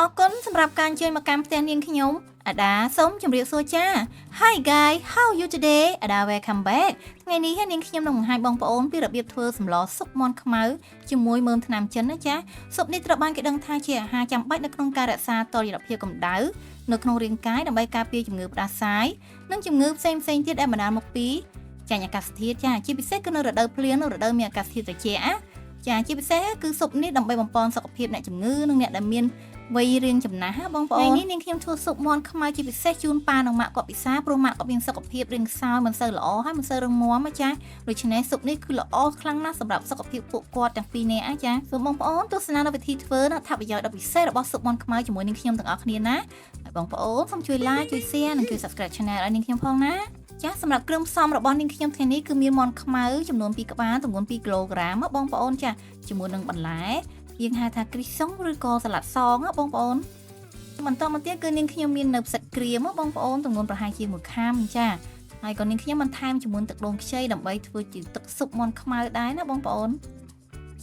អរគុណសម្រាប់ការអញ្ជើញមកកាន់ផ្ទះនាងខ្ញុំអាដាសូមជម្រាបសួរចា Hi guys how you today អាដា welcome back ថ្ងៃនេះនាងខ្ញុំនឹងបង្ហាញបងប្អូនពីរបៀបធ្វើសម្លស៊ុបមាន់ខ្មៅជាមួយមើមថ្នាំចិនណាចាស៊ុបនេះត្រូវបានគេដឹងថាជាអាហារចាំបាច់នៅក្នុងការរក្សាតុល្យភាពកម្ដៅនៅក្នុងរាងកាយដើម្បីការពារជំងឺផ្ដាសាយនិងជំងឺផ្សេងៗទៀតដែលបណ្ដាលមកពីចាញ់អាកាសធាតុចាជាពិសេសគឺនៅរដូវភ្លៀងនិងរដូវមានអាកាសធាតុត្រជាក់ចាជាពិសេសគឺស៊ុបនេះដើម្បីបំពេញសុខភាពអ្នកជំងឺនិងអ្នកដែលមានវ័យរៀងចំណាស់បងប្អូនថ្ងៃនេះនាងខ្ញុំធ្វើស៊ុបមាន់ខ្មៅជាពិសេសជូនប៉ានិងម៉ាក់គាត់ពិសាព្រោះម៉ាក់គាត់មានសុខភាពរាងខ្សោយមិនសូវល្អហើយមិនសូវរឹងមាំចាដូច្នេះស៊ុបនេះគឺល្អខ្លាំងណាស់សម្រាប់សុខភាពពួកគាត់ទាំងពីរនាក់ចាសូមបងប្អូនទស្សនានៅវិធីធ្វើនិងអត្ថប្រយោជន៍ដ៏ពិសេសរបស់ស៊ុបមាន់ខ្មៅជាមួយនាងខ្ញុំទាំងអស់គ្នាណាហើយបងប្អូនសូមជួយ like ជួយ share និងជួយ subscribe channel ឲ្យនាងខ្ញុំផងណាចាសម្រាប់គ្រឿងផ្សំរបស់នាងខ្ញុំថ្ងៃនេះគឺមានមាន់ខ្មៅចំនួន2ក្បាលទម្ងន់2គីឡូក្រាមបងប្អូនចាជាមួយនឹងបន្លែយើងហៅថាគ្រីសុងឬក៏សាឡាត់សបងប្អូនបន្តមកទៀតគឺនាងខ្ញុំមាននៅផ្សិតក្រៀមបងប្អូនទម្ងន់ប្រហែលជា1ខាំចាហើយក៏នាងខ្ញុំបានថែមជាមួយទឹកដូងខ្ចីដើម្បីធ្វើជាទឹកស៊ុបមាន់ខ្មៅដែរណាបងប្អូន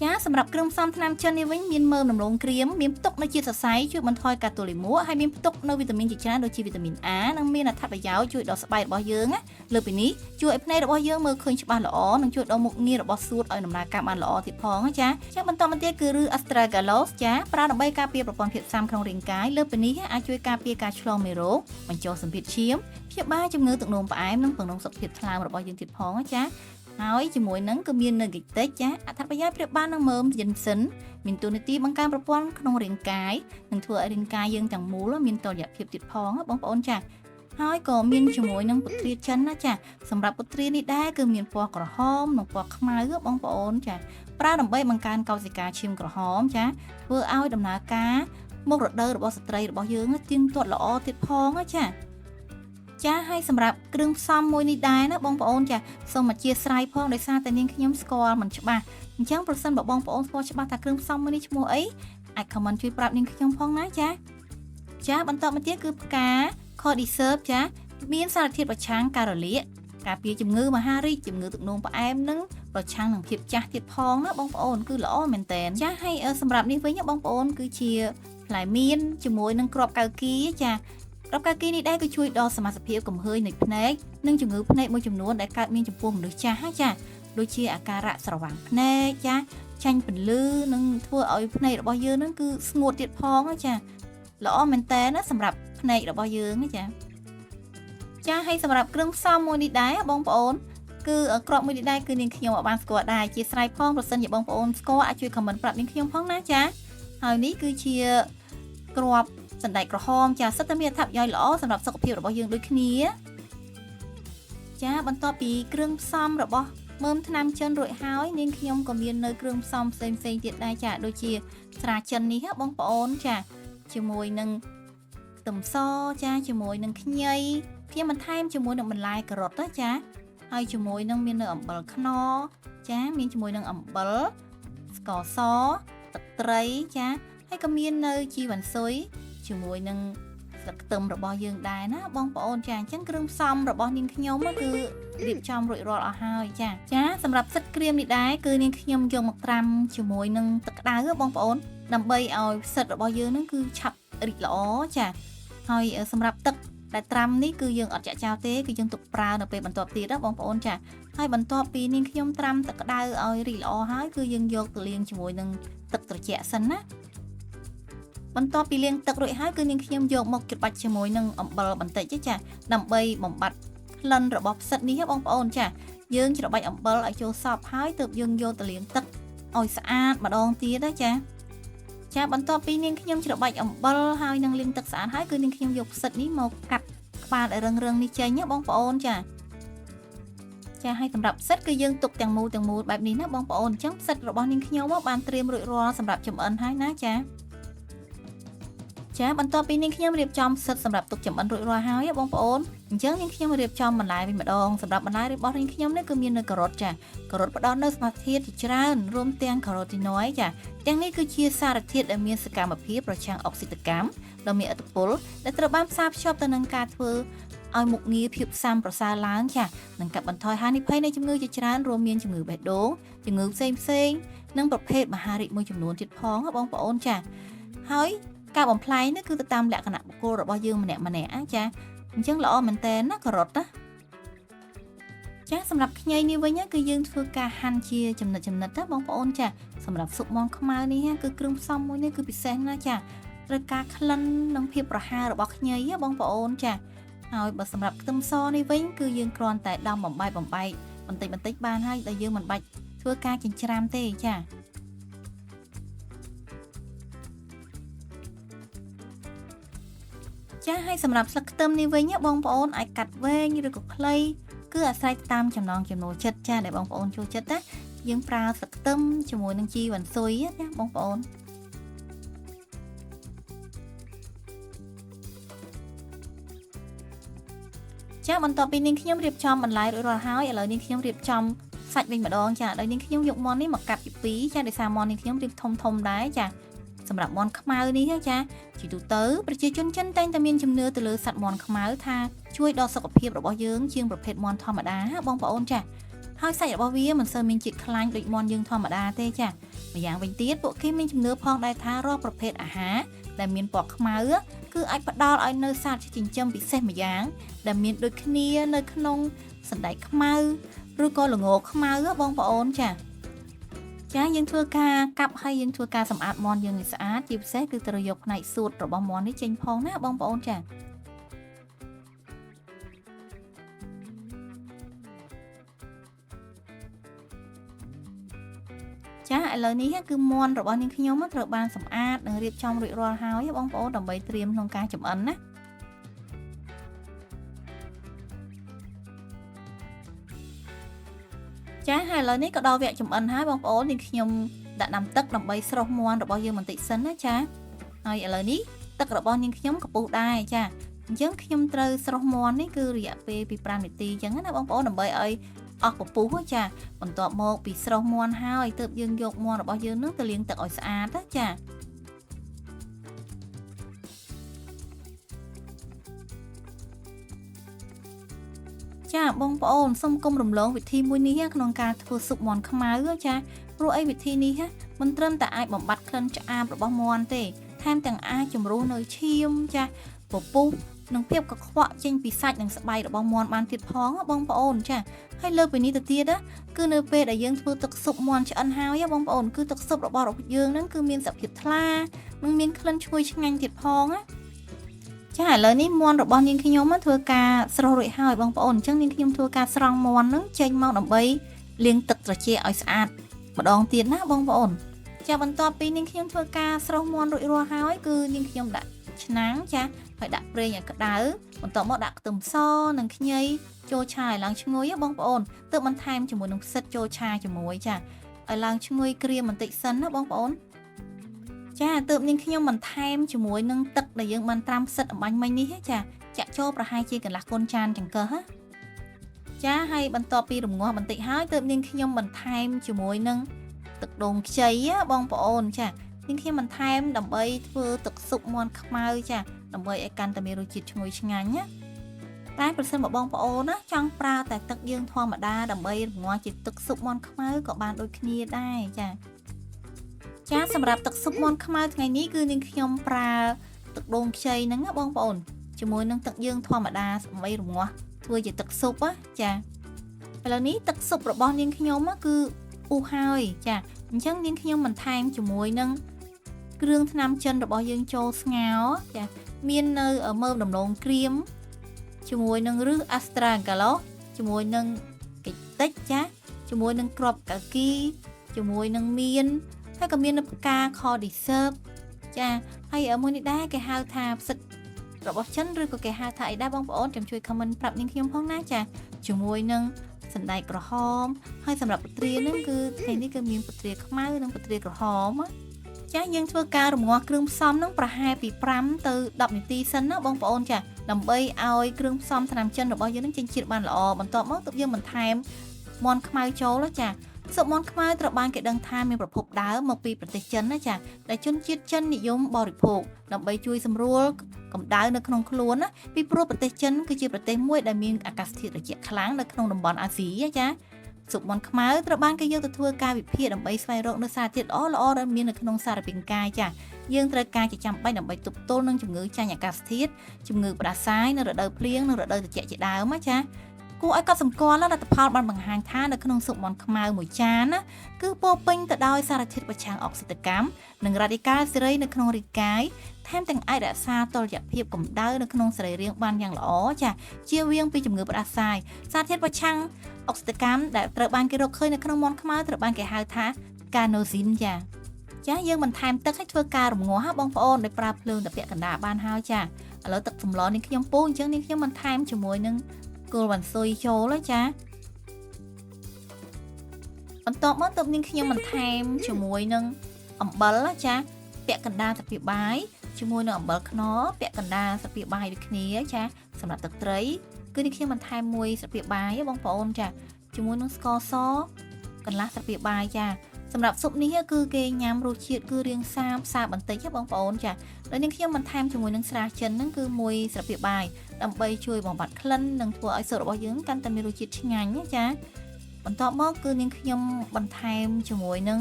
ចាសម្រាប់គ្រឿងផ្សំថ្នាំចិននេះវិញមានមើមដំឡូងក្រៀមមានផ្ទុកនៅជាតិសរសៃជួយបន្ថយការទល់លាមកហើយមានផ្ទុកនៅវីតាមីនជាច្រើនដូចជាវីតាមីន A និងមានអត្ថប្រយោជន៍ជួយដល់ស្បែករបស់យើងណាលើពីនេះជួយឲ្យភ្នែករបស់យើងមើលឃើញច្បាស់ល្អនិងជួយដល់មុខងាររបស់សួតឲ្យដំណើរការបានល្អទៀតផងចាបន្តមកទៀតគឺរឺ Astragalus ចាប្រើដើម្បីការពារប្រព័ន្ធភាពស៊ាំក្នុងរាងកាយលើពីនេះអាចជួយការពារការឆ្លងមេរោគបញ្ចុះសម្ពាធឈាមព្យាបាលជំងឺទឹកនោមផ្អែមនិងពង្រឹងសុខភាពថ្លើមរបស់យើងទៀតផងចាហើយជាមួយនឹងគឺមាននៅហ្គីតិចចាអត្ថប្រយោជន៍ប្រៀបបាននឹងមើមយិនសិនមានតួនាទីបង្កើនប្រព័ន្ធក្នុងរាងកាយនិងធ្វើឲ្យរាងកាយយើងទាំងមូលមានតុល្យភាពទៀតផងបងប្អូនចាហើយក៏មានជាមួយនឹងពុទ្រាចិនណាចាសម្រាប់ពុទ្រានេះដែរគឺមានពណ៌ក្រហមនិងពណ៌ខ្មៅបងប្អូនចាប្រើដើម្បីបង្កើនកោសិកាឈាមក្រហមចាធ្វើឲ្យដំណើរការមករដូវរបស់ស្ត្រីរបស់យើងទៀងទាត់ល្អទៀតផងចាហើយសម្រាប់គ្រឿងផ្សំមួយនេះដែរណាបងប្អូនចាសូមអធិស្ឋានផងដោយសារតែនាងខ្ញុំស្គាល់មិនច្បាស់អញ្ចឹងប្រសិនបើបងប្អូនស្គាល់ច្បាស់ថាគ្រឿងផ្សំមួយនេះឈ្មោះអីអាច comment ជួយប្រាប់នាងខ្ញុំផងណាចាបន្តមកទៀតគឺផ្កា cordyceps ចាមានសារធាតុប្រឆាំងការរលាកការពារជំងឺមហារីកជំងឺទឹកនោមផ្អែមនិងប្រឆាំងនឹងភាពចាស់ទៀតផងណាបងប្អូនគឺល្អមែនតើចាហើយសម្រាប់នេះវិញបងប្អូនគឺជាផ្លែមៀនជាមួយនឹងគ្រាប់កៅគីចាគ្រាប់កៅគីនេះដែរគឺជួយដល់សមាសភាពកំហើញនៃភ្នែកនិងជំងឺភ្នែកមួយចំនួនដែលកើតមានចំពោះមនុស្សចាស់ចាដូចជាអាការៈស្រវាំងភ្នែកចាចាញ់ពន្លឺនិងធ្វើឲ្យភ្នែករបស់យើងនឹងគឺស្ងួតទៀតផងចាល្អមែនតើណាសម្រាប់ភ្នែករបស់យើងចាហើយសម្រាប់គ្រឿងផ្សំមួយនេះដែរបងប្អូនគឺគ្រាប់មួយនេះដែរគឺនាងខ្ញុំអត់បានស្គាល់ដែរជាស្រ័យផងប្រសិនជាបងប្អូនស្គាល់អាចជួយ comment ប្រាប់នាងខ្ញុំផងណាចាហើយនេះគឺជាគ្រាប់សណ្តែកក្រហមចាសិតតែមានអត្ថប្រយោជន៍ល្អសម្រាប់សុខភាពរបស់យើងដូចគ្នាចាបន្ទាប់ពីគ្រឿងផ្សំរបស់មើមថ្នាំចិនរួចហើយនាងខ្ញុំក៏មាននៅគ្រឿងផ្សំផ្សេងៗទៀតដែរចាដូចជាស្រាចិននេះបងប្អូនចាជាមួយនឹងខ្ទឹមសចាជាមួយនឹងខ្ញីខ្ញុំបន្ថែមជាមួយនឹងបន្លែការ៉ុតចាហើយជាមួយនឹងមាននៅអំបិលខ្នុរចាមានជាមួយនឹងអំបិលស្ករសទឹកត្រីចាហើយក៏មាននៅជីវ៉ាន់ស៊ុយជាមួយនឹងស្លឹកខ្ទឹមរបស់យើងដែរណាបងប្អូនចាអញ្ចឹងគ្រឿងផ្សំរបស់នាងខ្ញុំគឺរៀបចំរួចរាល់អស់ហើយចាសម្រាប់ផ្សិតក្រៀមនេះដែរគឺនាងខ្ញុំយកមកត្រាំជាមួយនឹងទឹកក្តៅបងប្អូនដើម្បីឲ្យផ្សិតរបស់យើងនឹងគឺឆាប់រីកល្អចាហើយសម្រាប់ទឹកដែលត្រាំនេះគឺយើងអត់ចាក់ចោលទេគឺយើងទុកប្រើនៅពេលបន្ទាប់ទៀតណាបងប្អូនចាហើយបន្ទាប់ពីនាងខ្ញុំត្រាំទឹកក្តៅឲ្យរីកល្អហើយគឺយើងយកទៅលាងជាមួយនឹងទឹកត្រជាក់សិនណាបន្ទាប់ពីលាងទឹករួចហើយគឺនាងខ្ញុំយកមកច្របាច់ជាមួយនឹងអំបិលបន្តិចចាដើម្បីបំបត្តិក្លិនរបស់ផ្សិតនេះបងប្អូនចាយើងច្របាច់អំបិលឲ្យចូលសព្វហើយទើបយើងយកទៅលាងទឹកឲ្យស្អាតម្ដងទៀតចាបន្ទាប់ពីនាងខ្ញុំច្របាច់អំបិលហើយនឹងលាងទឹកស្អាតហើយគឺនាងខ្ញុំយកផ្សិតនេះមកកាត់ក្បាលឲ្យរឹងៗនេះចេញបងប្អូនចាហើយសម្រាប់ផ្សិតគឺយើងទុកទាំងមូលបែបនេះណាបងប្អូនអញ្ចឹងផ្សិតរបស់នាងខ្ញុំបានត្រៀមរួចរាល់សម្រាប់ចម្អិនហើយណាចាបន្ទាប់ពីនាងខ្ញុំរៀបចំផ្សិតសម្រាប់ទុកចម្អិនរួចរាល់ហើយបងប្អូនអញ្ចឹងនាងខ្ញុំរៀបចំបន្លែវិញម្ដងសម្រាប់បន្លែរបស់នាងខ្ញុំនេះគឺមាននៅការ៉ុតការ៉ុតផ្ដល់នូវសមត្ថភាពជាច្រើនរួមទាំងការ៉ូទីណុយទាំងនេះគឺជាសារធាតុដែលមានសកម្មភាពប្រឆាំងអុកស៊ីតកម្មដ៏មានឥទ្ធិពលដែលត្រូវបានផ្សារភ្ជាប់ទៅនឹងការធ្វើឲ្យមុខងារភាពស៊ាំប្រសើរឡើងនិងកាត់បន្ថយហានិភ័យនៃជំងឺជាច្រើនរួមមានជំងឺបេះដូងជំងឺផ្សេងនិងប្រភេទមហារីកមួយចំនួនទៀតផងបងប្អូនហើយ ការបំផ្លាញនេះគឺទៅតាមលក្ខណៈបុគ្គលរបស់យើងម្នាក់ចាអញ្ចឹងល្អមែនតើណាការ៉ុតណាចាសម្រាប់ខ្ញីនេះវិញគឺយើងធ្វើការហាន់ជាចំណិតណាបងប្អូនចាសម្រាប់ស៊ុបមាន់ខ្មៅនេះគឺគ្រឿងផ្សំមួយនេះគឺពិសេសណាស់ចាត្រូវការក្លិននិងភាពប្រហើររបស់ខ្ញីបងប្អូនចាហើយបើសម្រាប់ខ្ទឹមសនេះវិញគឺយើងគ្រាន់តែដំបំបែកបន្តិចបានហើយដែលយើងមិនបាច់ធ្វើការចិញ្ច្រាំទេចាហើយសម្រាប់ស្លឹកខ្ទឹមនេះវិញបងប្អូនអាចកាត់វែងឬក៏ខ្លីគឺអាស្រ័យតាមចំណង់ចំណូលចិត្តចាដែលបងប្អូនចូលចិត្តណាយើងប្រើស្លឹកខ្ទឹមជាមួយនឹងជីវ៉ាន់ស៊ុយណាបងប្អូនបន្ទាប់ពីនាងខ្ញុំរៀបចំបន្លែរួចរាល់ហើយឥឡូវនាងខ្ញុំរៀបចំសាច់វិញម្ដងចាដោយនាងខ្ញុំយកមាន់នេះមកកាត់ពី2ចាដោយសារមាន់នេះខ្ញុំរៀបធំដែរចាសម្រាប់មាន់ខ្មៅនេះចាជាទូទៅប្រជាជនចិនតែងតែមានជំនឿទៅលើសត្វមាន់ខ្មៅថាជួយដល់សុខភាពរបស់យើងជាងប្រភេទមាន់ធម្មតាបងប្អូនចាហើយសាច់របស់វាមិនសូវមានជាតិខ្លាញ់ដូចមាន់យើងធម្មតាទេចាម្យ៉ាងវិញទៀតពួកគេមានជំនឿផងដែរថារាល់ប្រភេទអាហារដែលមានពណ៌ខ្មៅគឺអាចផ្ដល់ឲ្យនៅសារជាតិចិញ្ចឹមពិសេសម្យ៉ាងដែលមានដូចគ្នានៅក្នុងសណ្តែកខ្មៅឬក៏ល្ងខ្មៅបងប្អូនចាយើងធ្វើការកាប់ហើយយើងធ្វើការសម្អាតមាន់យើងឲ្យស្អាតជាពិសេសគឺត្រូវយកផ្នែកសួតរបស់មាន់នេះចេញផងណាបងប្អូនចាឥឡូវនេះគឺមាន់របស់នាងខ្ញុំត្រូវបានសម្អាតនិងរៀបចំរួចរាល់ហើយបងប្អូនដើម្បីត្រៀមក្នុងការចម្អិនណាហើយឥឡូវនេះក៏ដល់វគ្គចម្អិនហើយបងប្អូននាងខ្ញុំដាក់ដាំទឹកដើម្បីស្រុះមាន់របស់យើងបន្តិចសិនណាហើយឥឡូវនេះទឹករបស់នាងខ្ញុំកំពុះដែរអញ្ចឹងខ្ញុំត្រូវស្រុះមាន់នេះគឺរយៈពេលពី5នាទីអញ្ចឹងណាបងប្អូនដើម្បីឲ្យអស់ពពុះបន្ទាប់មកពីស្រុះមាន់ហើយទើបយើងយកមាន់របស់យើងនឹងទៅលាងទឹកឲ្យស្អាតបងប្អូនសូមកុំរំលងវិធីមួយនេះក្នុងការធ្វើស៊ុបមាន់ខ្មៅព្រោះអីវិធីនេះមិនត្រឹមតែអាចបំបត្តិក្លិនឆ្អាបរបស់មាន់ទេថែមទាំងអាចជំរុះនៅឈាមពពុះនិងភាពកខ្វក់ចេញពីសាច់និងស្បែករបស់មាន់បានទៀតផងបងប្អូនហើយលើពីនេះទៅទៀតគឺនៅពេលដែលយើងធ្វើទឹកស៊ុបមាន់ឆ្អិនហើយបងប្អូនគឺទឹកស៊ុបរបស់យើងហ្នឹងគឺមានសភាពថ្លានិងមានក្លិនឈ្ងុយឆ្ងាញ់ទៀតផងឥឡូវនេះមាន់របស់នាងខ្ញុំធ្វើការស្រុះរួចហើយបងប្អូនអញ្ចឹងនាងខ្ញុំធ្វើការស្រង់មាន់ហ្នឹងចេញមកដើម្បីលាងទឹកត្រជាក់ឲ្យស្អាតម្ដងទៀតណាបងប្អូនបន្ទាប់ពីនាងខ្ញុំធ្វើការស្រុះមាន់រួចរាល់ហើយគឺនាងខ្ញុំដាក់ឆ្នាំងហើយដាក់ប្រេងឲ្យក្តៅបន្ទាប់មកដាក់ខ្ទឹមសនិងខ្ញីចូលឆាឲ្យឡើងឈ្ងុយបងប្អូនទើបបន្ថែមជាមួយនឹងផ្សិតចូលឆាជាមួយឲ្យឡើងឈ្ងុយក្រៀមបន្តិចសិនណាបងប្អូនទើបនាងខ្ញុំបន្ថែមជាមួយនឹងទឹកដែលយើងបានត្រាំផ្សិតអំបាញ់មិញនេះចាក់ចូលប្រហែលជាកន្លះកូនចានចង្កឹះហើយបន្ទាប់ពីរំងាស់បន្តិចហើយទើបនាងខ្ញុំបន្ថែមជាមួយនឹងទឹកដូងខ្ចីបងប្អូននាងខ្ញុំបន្ថែមដើម្បីធ្វើទឹកស៊ុបមាន់ខ្មៅដើម្បីឲ្យកាន់តែមានរសជាតិឈ្ងុយឆ្ងាញ់តែប្រសិនបើបងប្អូនចង់ប្រើតែទឹកយើងធម្មតាដើម្បីរំងាស់ជាទឹកស៊ុបមាន់ខ្មៅក៏បានដូចគ្នាដែរសម្រាប់ទឹកស៊ុបមាន់ខ្មៅថ្ងៃនេះគឺនាងខ្ញុំប្រើទឹកដូងខ្ចីហ្នឹងបងប្អូនជាមួយនឹងទឹកយើងធម្មតាដើម្បីរំងាស់ធ្វើជាទឹកស៊ុបឥឡូវនេះទឹកស៊ុបរបស់នាងខ្ញុំគឺពុះហើយអញ្ចឹងនាងខ្ញុំបន្ថែមជាមួយនឹងគ្រឿងថ្នាំចិនរបស់យើងចូលស្ងោរមាននៅមើមដំឡូងក្រៀមជាមួយនឹងរឹស Astragalus ជាមួយនឹងកិច្ចតិចជាមួយនឹងគ្រាប់កាគីជាមួយនឹងមៀនហើយក៏មាននៅផ្កាខឌីសើបហើយមួយនេះដែរគេហៅថាផ្សិតរបស់ចិនឬក៏គេហៅថាអីដែរបងប្អូនចាំជួយ comment ប្រាប់នាងខ្ញុំផងណាជាមួយនឹងសណ្តែកក្រហមហើយសម្រាប់ពទ្រានឹងគឺថ្ងៃនេះគឺមានពទ្រាខ្មៅនិងពទ្រាក្រហមយើងធ្វើការរំងាស់គ្រឿងផ្សំនឹងប្រហែលពី5ទៅ10នាទីសិនណាបងប្អូនដើម្បីឲ្យគ្រឿងផ្សំថ្នាំចិនរបស់យើងនឹងចេញជាតិបានល្អបន្ទាប់មកទើបយើងបន្ថែមមាន់ខ្មៅចូលស៊ុបមាន់ខ្មៅត្រូវបានគេដឹងថាមានប្រភពដើមមកពីប្រទេសចិនដែលជនជាតិចិននិយមបរិភោគដើម្បីជួយសម្រួលកម្ដៅនៅក្នុងខ្លួនពីព្រោះប្រទេសចិនគឺជាប្រទេសមួយដែលមានអាកាសធាតុត្រជាក់ខ្លាំងនៅក្នុងតំបន់អាស៊ី ស៊ុបមាន់ខ្មៅត្រូវបានគេយកទៅធ្វើការវិភាគដើម្បីស្វែងរកនូវសារធាតុល្អៗដែលមាននៅក្នុងសារពាង្គកាយចាយើងត្រូវការជាចាំបាច់ដើម្បីទប់ទល់នឹងជំងឺចាញ់អាកាសធាតុជំងឺផ្ដាសាយនៅរដូវភ្លៀងនិងរដូវត្រជាក់ជាដើមចាគួរឲ្យកត់សម្គាល់លទ្ធផលបានបង្ហាញថានៅក្នុងស៊ុបមាន់ខ្មៅមួយចានណាគឺពោរពេញទៅដោយសារធាតុប្រឆាំងអុកស៊ីតកម្មនិងរ៉ាឌីកាល់សេរីនៅក្នុងរាងកាយថែមទាំងអាចរក្សាតុល្យភាពកម្ដៅនៅក្នុងសរីរាង្គបានយ៉ាងល្អចាជៀសវាងពីជំងឺផ្ដាសាយសារធាតុប្រឆាំងអុកស៊ីតកម្មដែលត្រូវបានគេរកឃើញនៅក្នុងមាន់ខ្មៅត្រូវបានគេហៅថា carnosine ចាយើងបន្ថែមទឹកឲ្យធ្វើការរំងាស់បងប្អូនដោយប្រើភ្លើងតាពាក់កណ្ដាលបានហើយចាឥឡូវទឹកសម្លនេះខ្ញុំពុះអញ្ចឹងនេះខ្ញុំបន្ថែមជាមួយនឹងគល់វ៉ាន់ស៊ុយចូលចាបន្ទាប់មកទឹកនេះខ្ញុំបន្ថែមជាមួយនឹងអំបិលចាពាក់កណ្ដាលស្លាបព្រាបាយជាមួយនឹងអំបិលខ្នុរពាក់កណ្ដាលស្លាបព្រាបាយដូចគ្នាចាសម្រាប់ទឹកត្រីគឺនេះខ្ញុំបន្ថែមមួយស្លាបព្រាបាយបងប្អូនចាជាមួយនឹងស្ករសកន្លះស្លាបព្រាបាយចាសម្រាប់ស៊ុបនេះគឺគេញ៉ាំរសជាតិគឺរាងសាបបន្តិចបងប្អូនចាហើយនេះខ្ញុំបន្ថែមជាមួយនឹងស្រាចិនហ្នឹងគឺមួយស្លាបព្រាបាយដើម្បីជួយបំបត្តិក្លិននិងធ្វើឲ្យស៊ុបរបស់យើងកាន់តែមានរសជាតិឆ្ងាញ់ចាបន្ទាប់មកគឺនាងខ្ញុំបន្ថែមជាមួយនឹង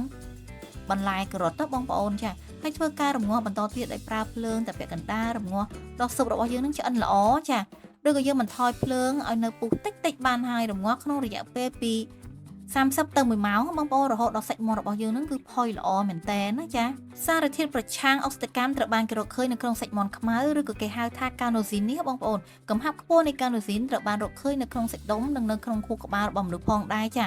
បន្លែការ៉ុតបងប្អូនចាហើយធ្វើការរំងាស់បន្តទៀតដោយប្រើភ្លើងតាពាក់កណ្ដាលរំងាស់ដល់ស៊ុបរបស់យើងនឹងឆ្អិនល្អចាឬក៏យើងបន្ថយភ្លើងឲ្យនៅពុះតិចបានហើយរំងាស់ក្នុងរយៈពេលពី30ទៅ1ម៉ោងបងប្អូនរហូតដល់សាច់មាន់របស់យើងនឹងគឺផុយល្អមែនតើណាចាសារធាតុប្រឆាំងអុកស៊ីតកម្មត្រូវបានគេរកឃើញនៅក្នុងសាច់មាន់ខ្មៅឬក៏គេហៅថា carnosine នេះបងប្អូនកំហាប់ខ្ពស់នៃ carnosine ត្រូវបានរកឃើញនៅក្នុងសាច់ដុំនិងនៅក្នុងខួរក្បាលរបស់មនុស្សផងដែរចា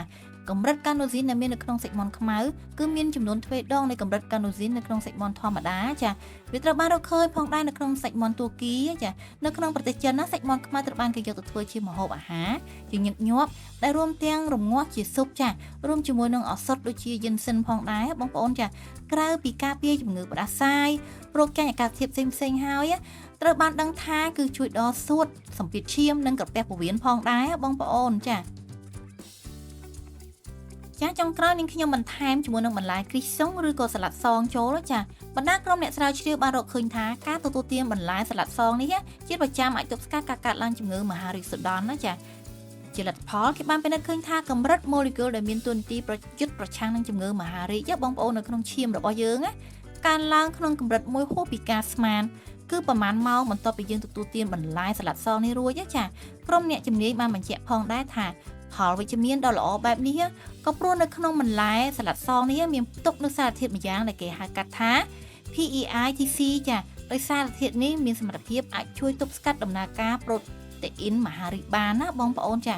កម្រិត carnosine ដែលមាននៅក្នុងសាច់មាន់ខ្មៅគឺមានចំនួនទ្វេដងនៃកម្រិត carnosine នៅក្នុងសាច់មាន់ធម្មតាចាវាត្រូវបានរកឃើញផងដែរនៅក្នុងសាច់មាន់ទួគីចានៅក្នុងប្រទេសចិនណាសាច់មាន់ខ្មៅត្រូវបានគេយកទៅធ្វើជាម្ហូបអាហារជាញឹកញាប់ដែលរួមទាំងរងាស់ជាស៊ុបចារួមជាមួយនឹងឱសថដូចជាយិនសិនផងដែរបងប្អូនចាក្រៅពីការពារជំងឺផ្ដាសាយរោគចាញ់អាកាសធាតុផ្សេងៗហើយត្រូវបានដឹងថាគឺជួយដល់សួតសម្ពាធឈាមនិងក្រពះពោះវៀនផងដែរបងប្អូនចាចុងក្រោយនាងខ្ញុំបន្ថែមជាមួយនឹងបន្លែគ្រីសុងឬក៏សាឡាត់សងចូលចាបណ្ដាក្រុមអ្នកស្រាវជ្រាវបានរកឃើញថាការទទួលទានបន្លែសាឡាត់សងនេះជាប្រចាំអាចទប់ស្កាត់ការកើតឡើងជំងឺមហារីកសូដនណាចាជាលទ្ធផលគេបានពិនិត្យឃើញថាកម្រិត molecule ដែលមានតួនាទីប្រយុទ្ធប្រឆាំងនឹងជំងឺមហារីកបងប្អូននៅក្នុងឈាមរបស់យើងកើនឡើងក្នុងកម្រិតមួយហួសពីការស្មានគឺប្រហែលម៉ោងបន្ទាប់ពីយើងទទួលទានបន្លែសាឡាត់សងនេះរួចចាក្រុមអ្នកជំនាញបានបញ្ជាក់ផងដែរថាផលវិជ្ជមានដ៏ល្អបែបនេះក៏ព្រោះនៅក្នុងបន្លែសាឡាត់សងនេះមានផ្ទុកនូវសារធាតុមួយយ៉ាងដែលគេហៅកាត់ថា PEITC ចាដោយសារធាតុនេះមានសមត្ថភាពអាចជួយទប់ស្កាត់ដំណើរការប្រូតេអ៊ីនមហារីកបានណាបងប្អូនចា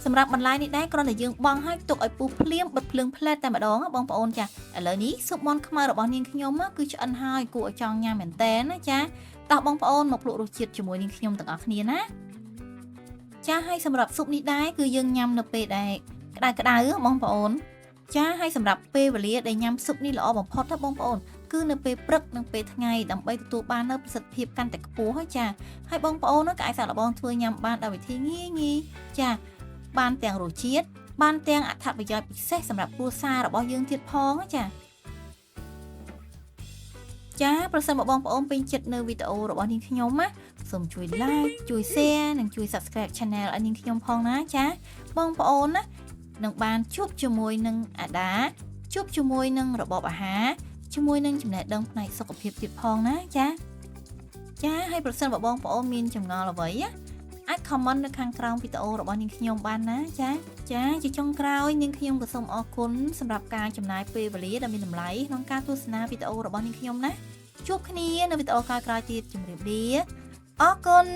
សម្រាប់បន្លែនេះដែរគ្រាន់តែយើងបង់ឲ្យទុកឲ្យពុះភ្លាមបិទភ្លើងផ្លែតតែម្ដងបងប្អូនចាឥឡូវនេះស៊ុបមាន់ខ្មៅរបស់នាងខ្ញុំគឺឆ្អិនហើយគួរឲ្យចង់ញ៉ាំមែនតើណាចាតោះបងប្អូនមកភ្លក់រសជាតិជាមួយនាងខ្ញុំទាំងអស់គ្នាណាចាហើយសម្រាប់ស៊ុបនេះដែរគឺយើងញ៉ាំនៅពេលដែលក្តៅបងប្អូនចាហើយសម្រាប់ពេលវេលាដែលញ៉ាំស៊ុបនេះល្អបំផុតណាបងប្អូនគឺនៅពេលព្រឹកនិងពេលថ្ងៃដើម្បីទទួលបាននូវប្រសិទ្ធភាពកាន់តែខ្ពស់ហើយចាហើយបងប្អូនក៏អាចសាកល្បងធ្វើញ៉ាំបានដោយវិធីងាយចាបានទាំងរសជាតិបានទាំងអត្ថប្រយោជន៍ពិសេសសម្រាប់គ្រួសាររបស់យើងទៀតផងចាប្រសិនបើបងប្អូនពេញចិត្តនៅវីដេអូរបស់នាងខ្ញុំណាសូមជួយ like ជួយ share និងជួយ subscribe channel ឲ្យនាងខ្ញុំផងណាចាបងប្អូនណានឹងបានជួបជាមួយនឹងអាដាជួបជាមួយនឹងរបបអាហារជាមួយនឹងចំណេះដឹងផ្នែកសុខភាពទៀតផងណាចាហើយប្រសិនបើបងប្អូនមានចម្ងល់អ្វីអាច comment នៅខាងក្រោមវីដេអូរបស់នាងខ្ញុំបានណាចាជាចុងក្រោយនាងខ្ញុំក៏សូមអរគុណសម្រាប់ការចំណាយពេលវេលាដ៏មានតម្លៃក្នុងការទស្សនាវីដេអូរបស់នាងខ្ញុំណាជួបគ្នានៅវីដេអូក្រោយៗទៀតជម្រាបលាអរគុណ